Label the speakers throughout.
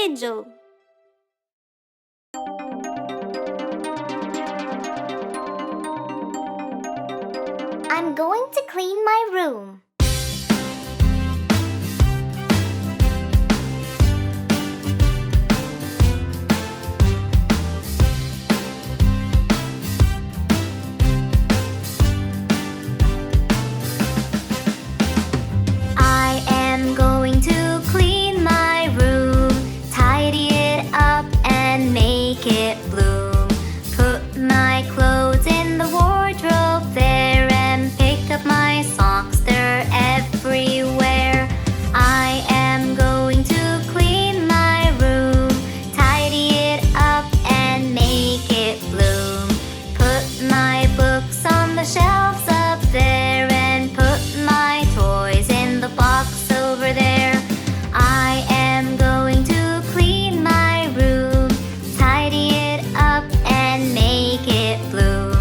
Speaker 1: Angel.
Speaker 2: I'm going to clean my room. I am going to clean my room, tidy it up and make it bloom. Put my clothes in the wardrobe there and pick up my socks, they're everywhere. I am going to clean my room, tidy it up and make it bloom. Put my books on the shelves up there and put my toys in the box over there. I am going to clean my room, tidy it up and make it bloom.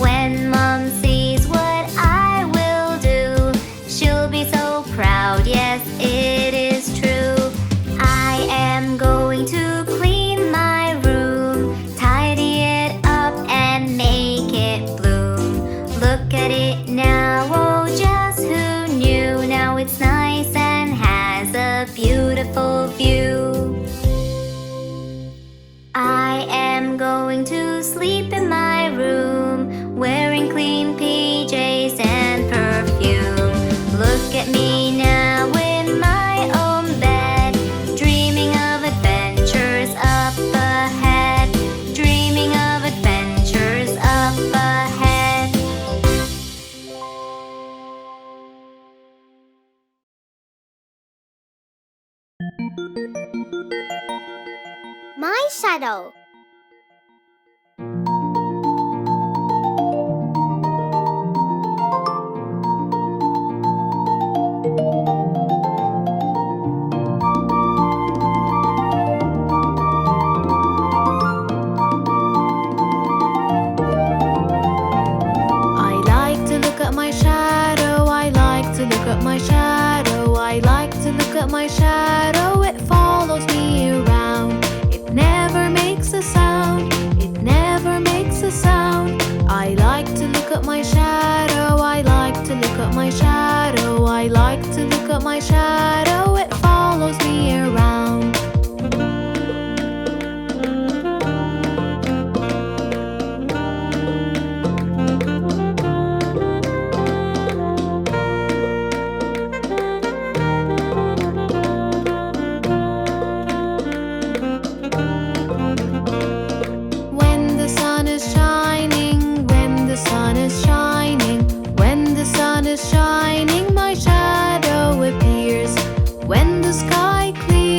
Speaker 2: When Mom sees what I will do, she'll be so proud, yes, it is true. I am going to clean my room, tidy it up and make it bloom. Look at it now, oh just who knew? Now it's nice and has a beautiful view. I am going to sleep in my room, wearing clean PJs and perfume. Look at me now in my own bed, dreaming of adventures up ahead, dreaming of adventures up ahead. My shadow.
Speaker 3: I like to look at my shadow, I like to look at my shadow, I like to look at my shadow, it follows me around. It never makes a sound, it never makes a sound. I like to look at my shadow, I like to look at my shadow, I like to look at my shadow, it follows me around. When the sun is shining, when the sun is shining, when the sun is shining, my shadow appears. When the sky clears,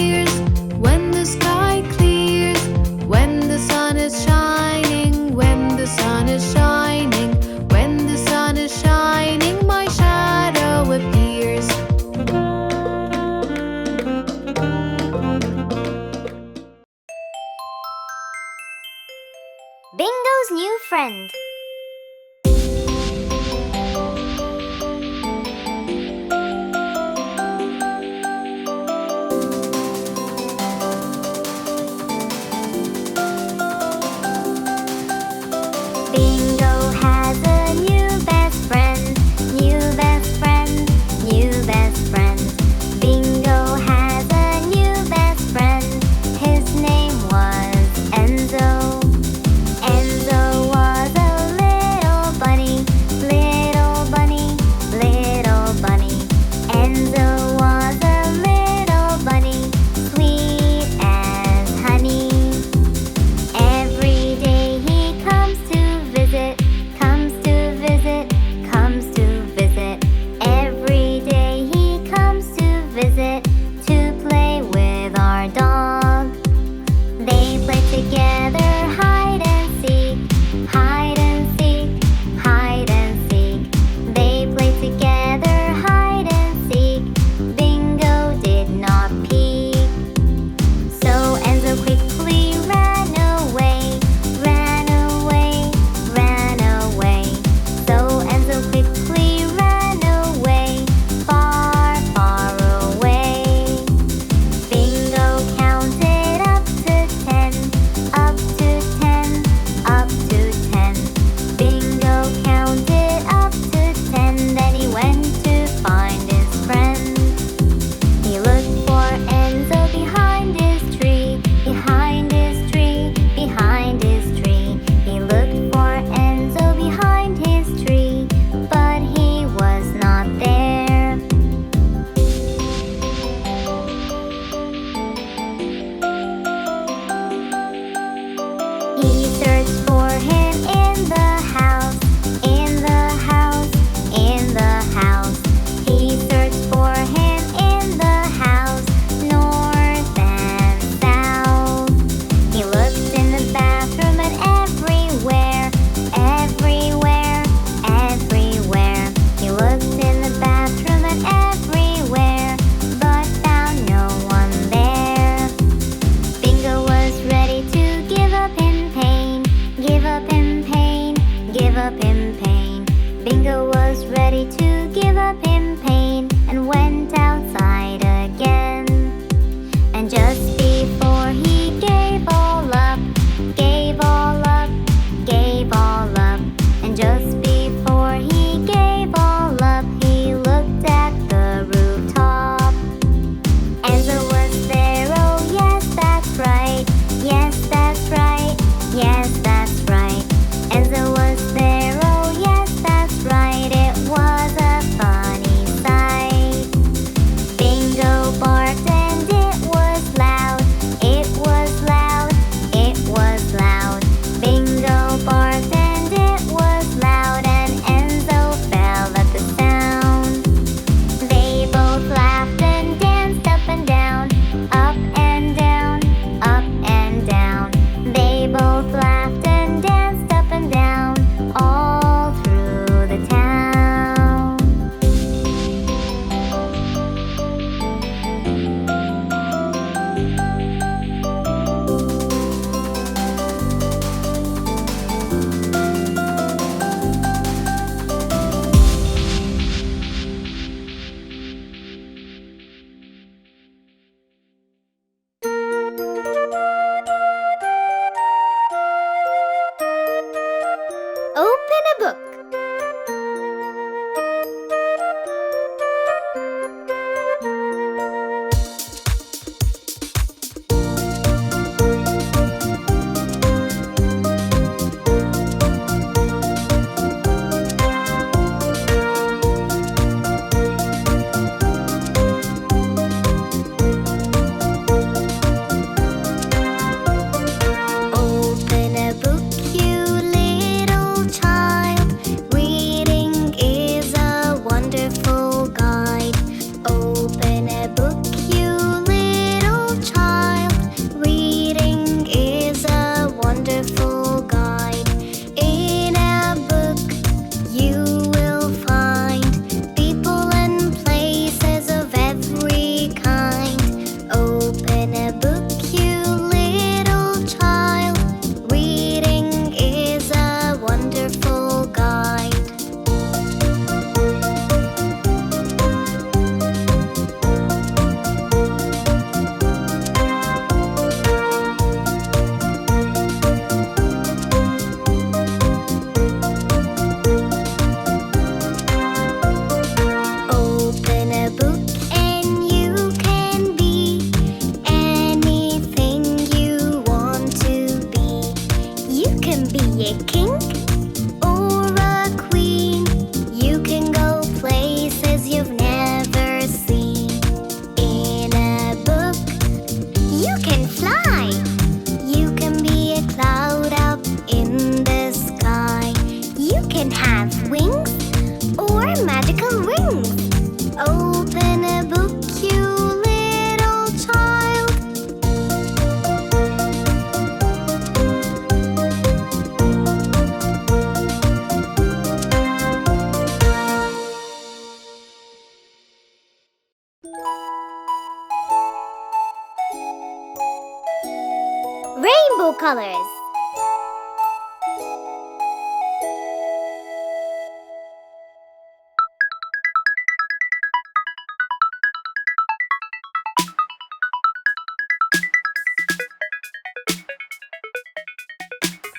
Speaker 2: rainbow colors.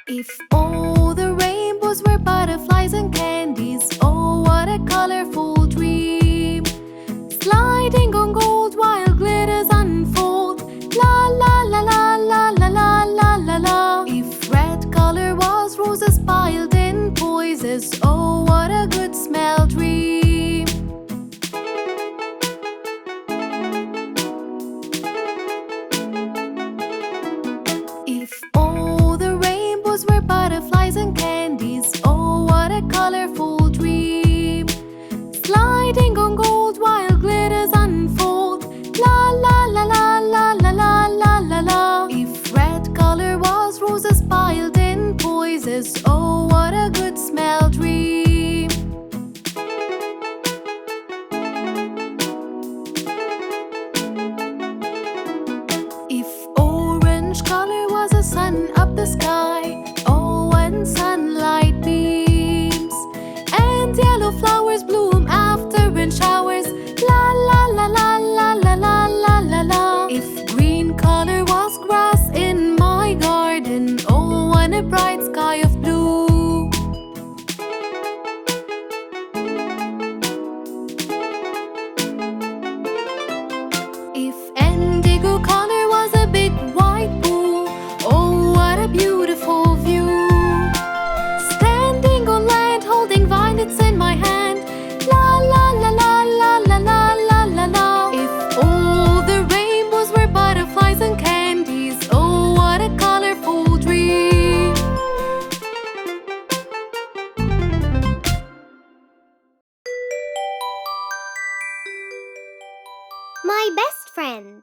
Speaker 3: If all the rainbows were butterflies and candies, oh, what a colorful dream. Sliding on gold while glitters unfold. La la la la la la la la la la. If red color was roses piled in poises, oh, what a good smell dream. If all the rainbows were butterflies and candies, oh, what a colorful dream. Sliding on gold while glitters unfold. La la la la la la la la la la. If red color was roses piled in poises, oh, what a good smell dream. If orange color was a sun up the sky, oh, when sunlight beams, and yellow flowers bloom after rain showers. La la la la la la la la la la. If green color was grass in my garden, oh, when a bright sky of blue. If indigo color was a big white pool, oh, what a beautiful view. Standing on land, holding violets in my hand. La la la la la la la la la la. If all the rainbows were butterflies and candies, oh, what a colorful dream.
Speaker 2: My best friend.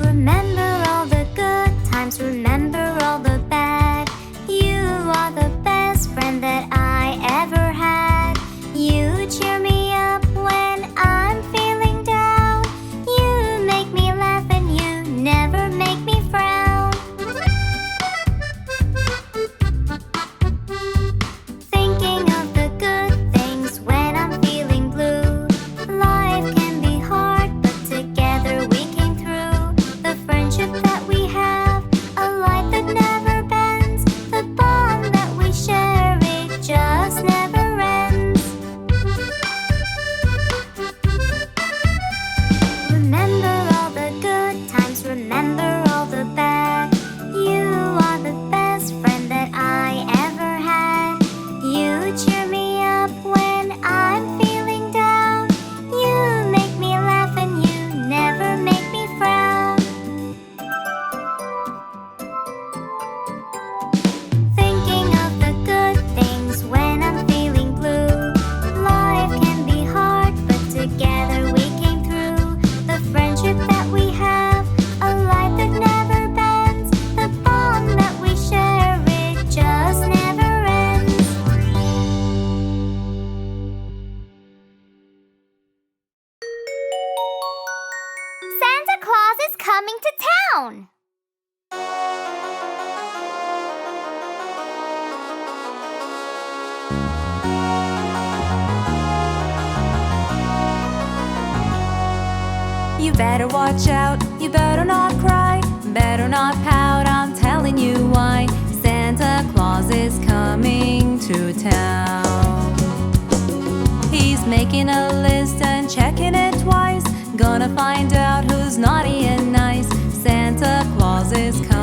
Speaker 2: Remember all the good times, remember all the bad. You are the best friend that I ever had. You cheer me up when I'm feeling down. You make me laugh and you never make me frown. Thinking of the good things when I'm feeling blue. Life can be hard, but together we came through. The friendship that we have, a light that never bends. The bond that we share, it just never ends. Remember all the good times, remember all the bad. You are the best friend that I ever had. You cheer me up when I'm feeling down. You make me laugh and you never make me frown. Thinking of the good things when I'm feeling blue. Life can be hard, but together we came through. The friendship that we have, a light that never bends. The bond that we share, it just never ends. Santa Claus is coming to town!
Speaker 1: You better watch out, you better not cry, better not pout, I'm telling you why. Santa Claus is coming to town. He's making a list and checking it twice, gonna find out who's naughty and nice. Santa Claus is coming